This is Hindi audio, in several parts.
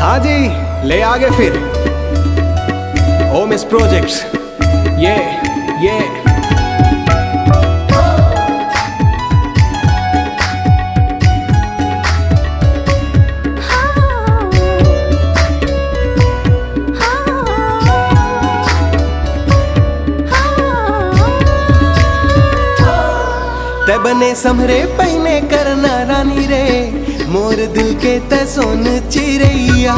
हाँ जी, ले आगे फिर ओम इस प्रोजेक्ट्स ये ते बने समरे पहने करना रानी रे मोर दिल के ते सोन चिरैया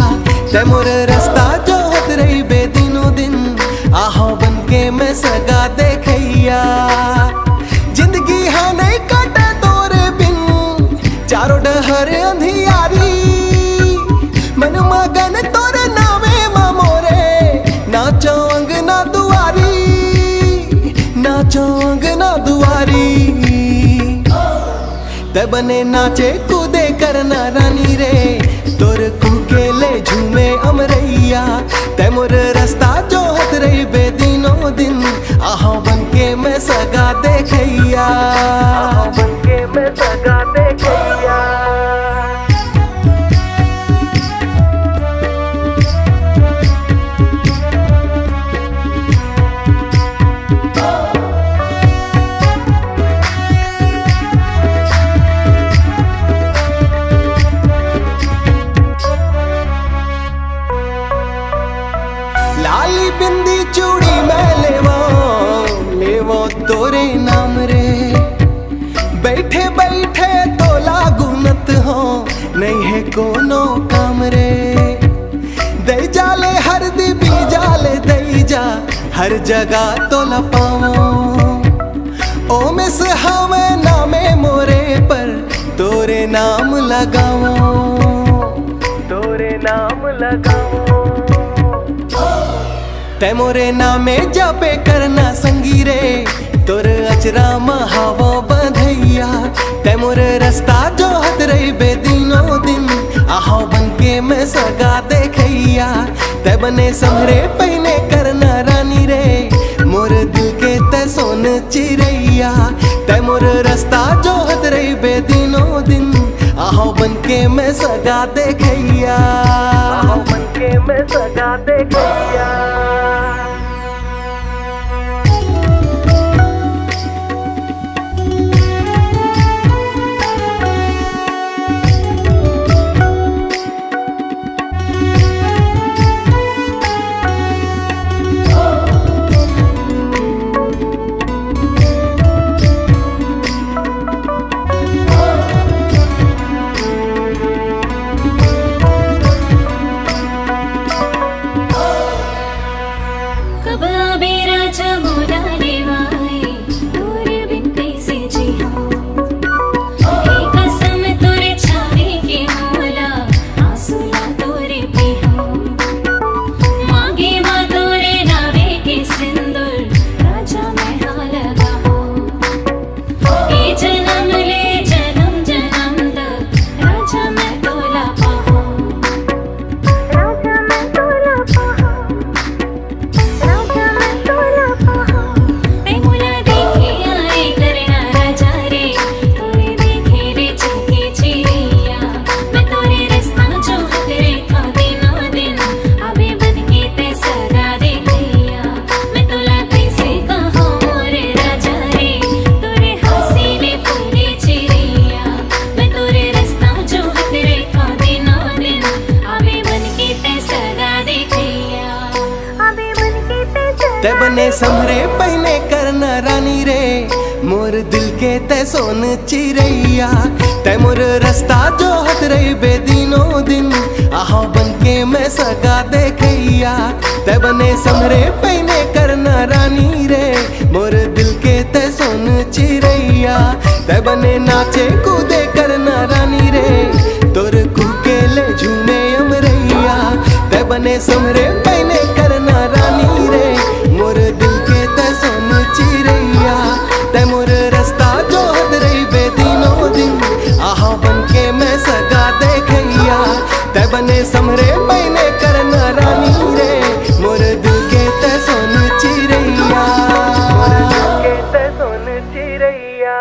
ते मोर रास्ता जो हत रही बेदिनों दिन आहो बन के मैं सगा देखैया जिंदगी हाँ नहीं काटे तोरे बिन चारों डहर अंधियारी मन मगन तोरे नामे मोरे नाचो अंगना दुआरी नाचो अंगना दुआरी ते बने नाचे कूदे करना रानी रे तोर कुकेले झूमे अमरैया ते मोर रास्ता जो हत रही बेदिनों दिन आहो बन के मैं सगा देखैया आहो बन के मैं सगा देखैया। लाली बिंदी चूड़ी मैं लेवो तोरे नाम रे बैठे बैठे तो लागुनत हो नहीं है कोनो काम रे दे जाले हर दी भी जाले दे जा हर जगह तो लपाओ ओ मिस हमें नामे मोरे पर तोरे नाम लगाओ तोरे नाम लगाओ ते मोरे नामे जापे करना संगी रे तोर अचरा महावो बंधैया ते मोरे रास्ता जो हत रही बेदिनों दिन आहो बन के मैं सगा देखैया ते बने समरे पहने करना रानी रे मोर दिल के ते सोन चिरैया ते मोर रास्ता जो हत रही बेदिनों दिन आहो बन के मैं सगा देखैया आहो बन के मैं सगा देखैया। ते बने समरे पहने करना रानी रे मोर दिल के ते सोन चिरैया ते मोर रास्ता जो हत रही बेदिनों दिन आहो बन के मैं सगा देखैया ते बने समरे पहने करना रानी रे मोर दिल के ते सोन चिरैया ते बने नाचे कूदे करना रानी रे तोर कुकेले झूमे अमरैया ते बने समरे पहने करना रानी रे मोर दिल के ते सोन चिरैया ते मोर रास्ता जो हत रही बेदिनों दिन आहो बन के मैं सगा देखैया ते बने समरे पहने करना रानी रे मोर दिल के ते सोन चिरैया मोर दिल के ते सोन चिरैया।